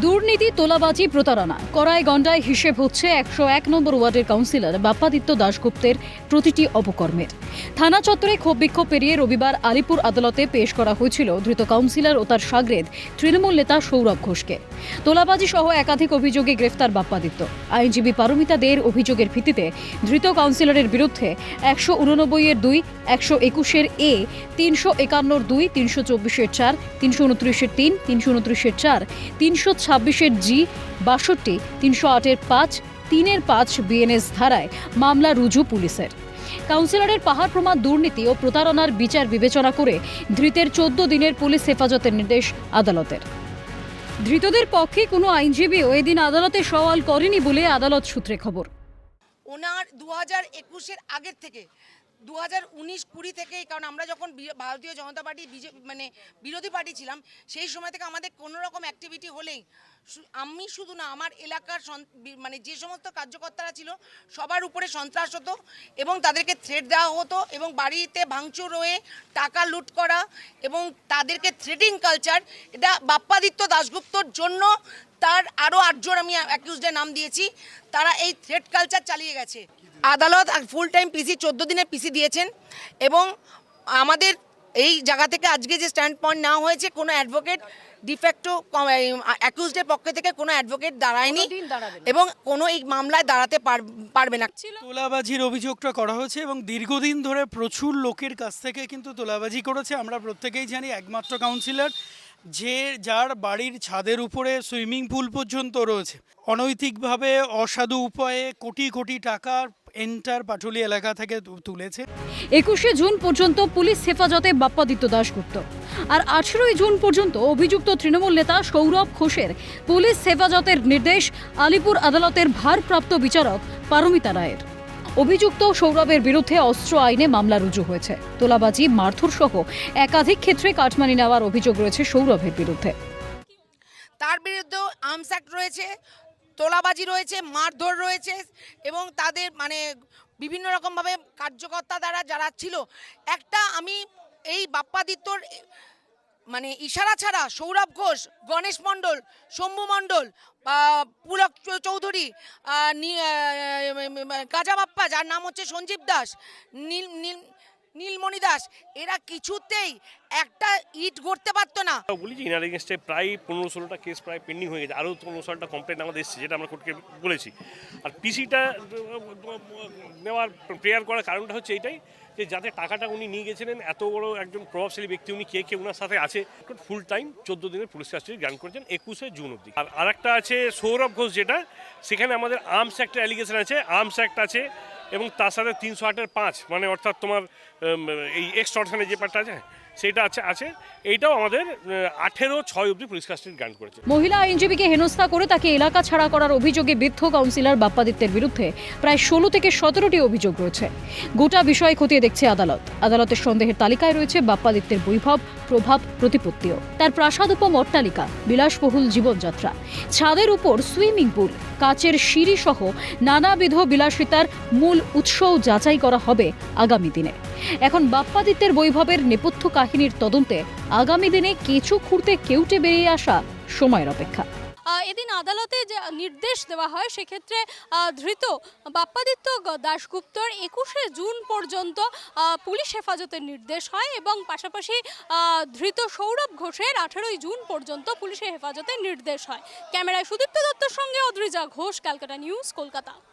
দুর্নীতি, তোলাবাজি, প্রতারণা, কড়ায় গণ্ডায় হিসেব হচ্ছে ১০১ নম্বর ওয়ার্ডের কাউন্সিলর বাপ্পাদিত্য দাশগুপ্তের প্রতিটি অপকর্মের। থানা চত্বরে ক্ষোভ বিক্ষোভ পেরিয়ে রবিবার আলিপুর আদালতে পেশ করা হয়েছিল ধৃত কাউন্সিলর ও তার শাগরেদ তৃণমূল নেতা সৌরভ ঘোষকে। তোলাবাজি সহ একাধিক অভিযোগে গ্রেফতার বাপ্পাদিত্য। আইনজীবী পারমিতা দের অভিযোগের ভিত্তিতে ধৃত কাউন্সিলরের বিরুদ্ধে ১১৯-২, ১২১-এ, ৩৫১-২, ৩২৪-৪, ৩২৯-৩, ৩২৯-৪, ৩২৬-জি, ৬২, ৩০৮-৫, ৩-৫ বিএনএস ধারায় মামলা রুজু পুলিশের। কাউন্সিলরের পাহাড় প্রমাণ দুর্নীতি ও প্রতারণার বিচার বিবেচনা করে ধৃতের ১৪ দিনের পুলিশ হেফাজতের নির্দেশ আদালতের। ধৃতদের পক্ষে কোনো আইনজীবীও এদিন আদালতে সওয়াল করেনি বলে আদালত সূত্রে খবর। ওনার ২০২১-এর আগের থেকে ২০১৯-২০ থেকেই, কারণ আমরা যখন ভারতীয় জনতা পার্টি বিরোধী পার্টি ছিলাম, সেই সময় থেকে আমাদের কোনো রকম অ্যাক্টিভিটি হলেই আমি শুধু না, আমার এলাকার যে সমস্ত কার্যকর্তারা ছিল সবার উপরে সন্ত্রাস হতো এবং তাদেরকে থ্রেট দেওয়া হতো এবং বাড়িতে ভাঙচুর হয়ে টাকা লুট করা এবং তাদেরকে থ্রেটিং কালচার, এটা বাপ্পাদিত্য দাশগুপ্তর জন্য তার আরও ৮ জন আমি অ্যাকিউজডের নাম দিয়েছি, তারা এই থ্রেট কালচার চালিয়ে গেছে। আদালত ফুল টাইম পিসি ১৪ দিনের পিসি দিয়েছেন এবং আমাদের এই জায়গা থেকে আজকে যে স্ট্যান্ড পয়েন্ট নেওয়া হয়েছে, কোনো অ্যাডভোকেট ডিফ্যাক্টো অ্যাকিউজডের পক্ষ থেকে কোনো অ্যাডভোকেট দাঁড়ায়নি এবং কোনো এই মামলায় দাঁড়াতে পারবে না। তোলাবাজির অভিযোগটা করা হয়েছে এবং দীর্ঘদিন ধরে প্রচুর লোকের কাছ থেকে কিন্তু তোলাবাজি করেছে। আমরা প্রত্যেকেই জানি একমাত্র কাউন্সিলর যার বাড়ির ছাদের উপরে সুইমিং পুল পর্যন্ত রয়েছে। অনৈতিকভাবে অসাধু উপায়ে কোটি কোটি টাকা এন্টার পাটুলি এলাকা থেকে তুলেছে। ২১শে জুন পর্যন্ত পুলিশ হেফাজতে বাপ্পাদিত্য দাশগুপ্ত, আর ১৮ই জুন পর্যন্ত অভিযুক্ত তৃণমূল নেতা সৌরভ ঘোষের পুলিশ হেফাজতের নির্দেশ আলিপুর আদালতের ভারপ্রাপ্ত বিচারক পারমিতা রায়ের। অভিযুক্ত সৌরভের বিরুদ্ধে অস্ত্র আইনে মামলা রুজু হয়েছে। তোলাবাজি, মারধর সহ একাধিক ক্ষেত্রে কাটমানি নেওয়ার অভিযোগ রয়েছে সৌরভের বিরুদ্ধে। তার বিরুদ্ধে আর্মস অ্যাক্ট রয়েছে, তোলাবাজি রয়েছে, মারধর রয়েছে এবং তাদের বিভিন্ন রকমভাবে কার্যকর্তা দ্বারা যারা ছিল। আমি এই বাপ্পাদিত্যর ইশারা ছাড়া সৌরভ ঘোষ, গণেশ মণ্ডল, শম্ভু মণ্ডল, পুলক চৌধুরী, গাজা বাপ্পা যার নাম হচ্ছে সঞ্জীব দাস, নীলমণি দাস, এরা কিছুতেই একটা ইট গড়তে পারতো না। বলি যে ইনার এগেনস্টে প্রায় ১৫-১৬টা কেস প্রায় পেন্ডিং হয়ে গেছে, আরও ১৫-১৬টা কমপ্লেন আমাদের এসেছে, যেটা আমরা কোর্টকে বলেছি। আর পিসিটা নেওয়ার প্রেয়ার করার কারণটা হচ্ছে এইটাই যে যাতে টাকাটা উনি নিয়ে গেছিলেন, এত বড় একজন প্রভাবশালী ব্যক্তি, উনি কে ওনার সাথে আছে, ফুল টাইম ১৪ দিনের পুলিশ কাস্টাডি গ্রান্ট করেছেন ২১শে জুন অবধি। আর একটা আছে সৌরভ ঘোষ, যেটা সেখানে আমাদের আর্মস অ্যাক্টের অ্যালিগেশন আছে, আর্মস অ্যাক্ট আছে এবং তার সাথে ৩০৮-৫, অর্থাৎ তোমার এই এক্সটর্শনের যে পার্টটা আছে সেটা আছে। এইটাও আমাদের ১৮/৬ অবধি পুলিশ কাস্টাডি গ্রান্ট করেছে। মহিলা আইনজীবীকে হেনস্থা করে তাকে এলাকা ছাড়া করার অভিযোগে বিদ্ধ কাউন্সিলর বাপ্পাদিত্যের বিরুদ্ধে প্রায় ১৬ থেকে ১৭টি অভিযোগ রয়েছে। গোটা বিষয় খতিয়ে দেখছে আদালত। আদালতের সন্দেহের তালিকায় রয়েছে বাপ্পাদিত্যের বৈভব, প্রভাব, প্রতিপত্তিও, তার প্রাসাদ উপম অট্টালিকা, বিলাসবহুল জীবনযাত্রা, ছাদের উপর সুইমিং পুল, কাচের সিঁড়ি সহ নানাবিধ বিলাসিতার মূল উৎসও যাচাই করা হবে আগামী দিনে। এখন বাপ্পাদিত্যের বৈভবের নেপথ্য কাহিনীর তদন্তে আগামী দিনে কেঁচো খুঁড়তে কেউটে বেরিয়ে আসা সময়ের অপেক্ষা। এদিন আদালতে যে নির্দেশ দেওয়া হয়, সেক্ষেত্রে ধৃত বাপ্পাদিত্য দাশগুপ্তর ২১শে জুন পর্যন্ত পুলিশ হেফাজতের নির্দেশ হয় এবং পাশাপাশি ধৃত সৌরভ ঘোষের ১৮ই জুন পর্যন্ত পুলিশের হেফাজতের নির্দেশ হয়। ক্যামেরায় সুদীপ্ত দত্তর সঙ্গে অদ্রিজা ঘোষ, ক্যালকাটা নিউজ, কলকাতা।